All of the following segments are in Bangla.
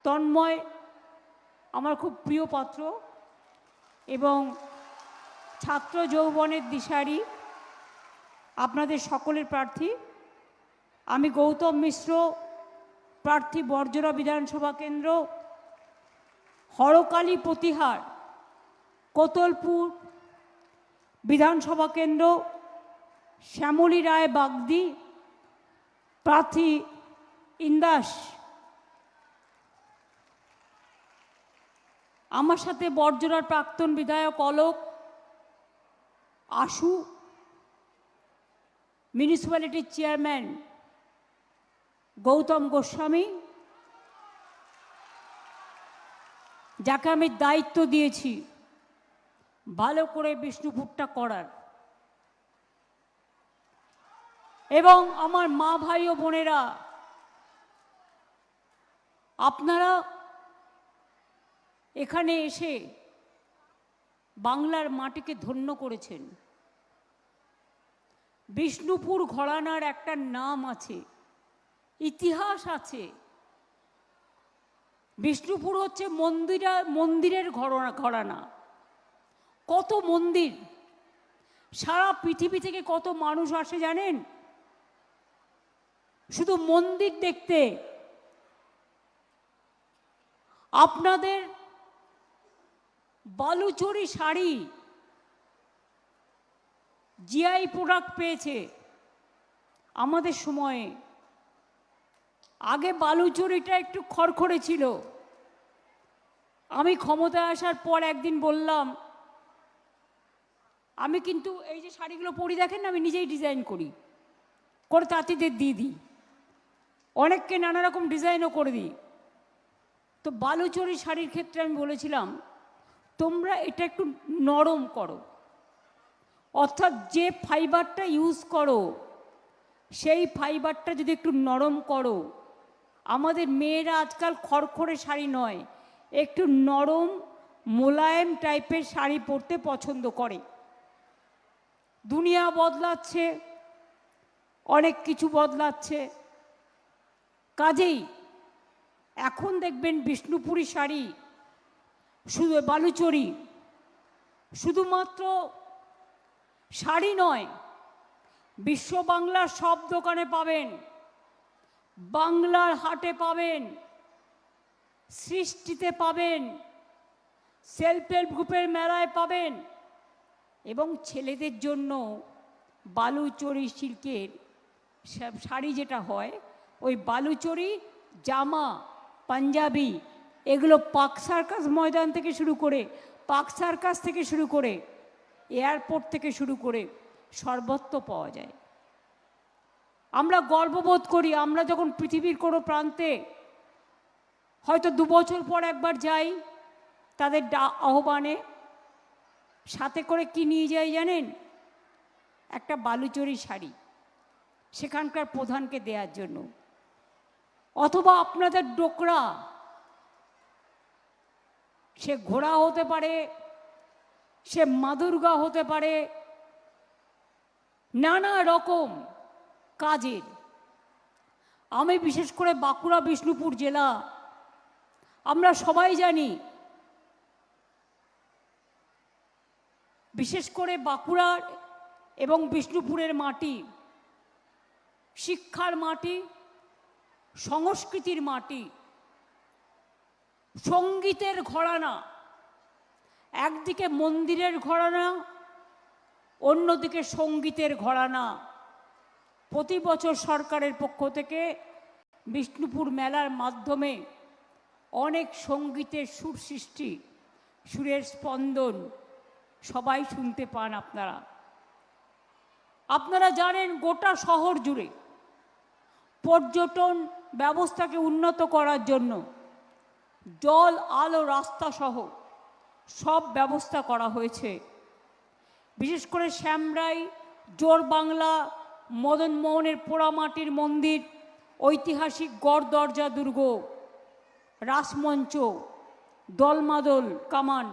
তন্ময় আমার খুব প্রিয় পাত্র এবং ছাত্র যৌবনের দিশারি, আপনাদের সকলের প্রার্থী। আমি গৌতম মিশ্র, প্রার্থী বর্জরা বিধানসভা কেন্দ্র, হরকালী প্রতিহার কোতলপুর বিধানসভা কেন্দ্র, শ্যামলী রায় বাগদি, প্রার্থী ইন্দাস। আমার সাথে বর্জরার প্রাক্তন বিধায়ক অলোক, আশু, মিউনিসিপ্যালিটির চেয়ারম্যান গৌতম গোস্বামী, যাকে আমি দায়িত্ব দিয়েছি ভালো করে বিষ্ণুপুরটা করার, এবং আমার মা ভাই ও বোনেরা, আপনারা এখানে এসে বাংলার মাটিকে ধন্য করেছেন। বিষ্ণুপুর ঘরানার একটা নাম আছে, ইতিহাস আছে। বিষ্ণুপুর হচ্ছে মন্দিরের ঘরানা। কত মন্দির, সারা পৃথিবী থেকে কত মানুষ আসে জানেন শুধু মন্দির দেখতে। আপনাদের বালুচরী শাড়ি জিআই প্রোডাক্ট পেয়েছে আমাদের সময়ে। আগে বালুচরীটা একটু খড়খড়ে ছিল। আমি ক্ষমতায় আসার পর একদিন বললাম, আমি কিন্তু এই যে শাড়িগুলো পরি দেখেন না, আমি নিজেই ডিজাইন করি, করে তাঁতিদের দিয়ে দিই, অনেককে নানা রকম ডিজাইনও করে দিই। তো বালুচরী শাড়ির ক্ষেত্রে আমি বলেছিলাম, তোমরা এটা একটু নরম করো, অর্থাৎ যে ফাইবারটা ইউজ করো সেই ফাইবারটা যদি একটু নরম করো। আমাদের মেয়েরা আজকাল খড়খড়ে শাড়ি নয়, একটু নরম মোলায়েম টাইপের শাড়ি পরতে পছন্দ করে। দুনিয়া বদলাচ্ছে, অনেক কিছু বদলাচ্ছে, কাজেই এখন দেখবেন বিষ্ণুপুরী শাড়ি, শুধু বালুচরী শুধুমাত্র শাড়ি নয়, বিশ্ব বাংলার সব দোকানে পাবেন, বাংলার হাটে পাবেন, সৃষ্টিতে পাবেন, সেলফ হেল্প গ্রুপের মেলায় পাবেন, এবং ছেলেদের জন্য বালুচরী সিল্কের শাড়ি যেটা হয়, ওই বালুচরী জামা, পাঞ্জাবি, এগুলো পার্ক সার্কাস ময়দান থেকে শুরু করে, পার্ক সার্কাস থেকে শুরু করে, এয়ারপোর্ট থেকে শুরু করে সর্বত্র পাওয়া যায়। আমরা গর্ববোধ করি, আমরা যখন পৃথিবীর কোনো প্রান্তে হয়তো 2 বছর পর একবার যাই, তাদের আহ্বানে সাথে করে কি নিয়ে যাই জানেন? একটা বালুচরী শাড়ি সেখানকার প্রধানকে দেওয়ার জন্য। অথবা আপনাদের ডোকরা, সে ঘোড়া হতে পারে, সে মা দুর্গা হতে পারে, নানা রকম কাজের। আমি বিশেষ করে বাঁকুড়া বিষ্ণুপুর জেলা, আমরা সবাই জানি, বিশেষ করে বাঁকুড়ার এবং বিষ্ণুপুরের মাটি শিক্ষার মাটি, সংস্কৃতির মাটি, সঙ্গীতের ঘরানা। একদিকে মন্দিরের ঘরানা, অন্যদিকে সঙ্গীতের ঘরানা। প্রতি বছর সরকারের পক্ষ থেকে বিষ্ণুপুর মেলার মাধ্যমে অনেক সঙ্গীতের সুর সৃষ্টি, সুরের স্পন্দন সবাই শুনতে পান। আপনারা জানেন, গোটা শহর জুড়ে পর্যটন ব্যবস্থাকে উন্নত করার জন্য জল, আলো, রাস্তা সহ সব ব্যবস্থা করা হয়েছে। বিশেষ করে শ্যামরাই, জোরবাংলা, মদনমোহনের পোড়ামাটির মন্দির, ঐতিহাসিক গড় দরজা দুর্গ, রাসমঞ্চ, দলমাদল কামান,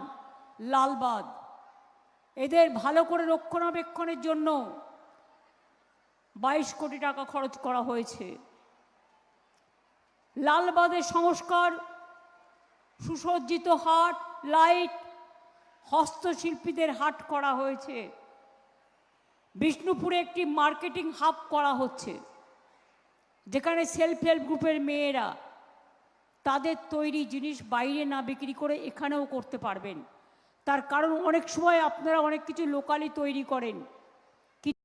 লালবাগ, এদের ভালো করে রক্ষণাবেক্ষণের জন্য 22 কোটি টাকা খরচ করা হয়েছে। লালবাগের সংস্কার সুসজ্জিত হাট, লাইট, হস্তশিল্পীদের হাট করা হয়েছে। বিষ্ণুপুরে একটি মার্কেটিং হাব করা হচ্ছে, যেখানে সেলফ হেল্প গ্রুপের মেয়েরা তাদের তৈরি জিনিস বাইরে না বিক্রি করে এখানেও করতে পারবেন। তার কারণ অনেক সময় আপনারা অনেক কিছু লোকালি তৈরি করেন,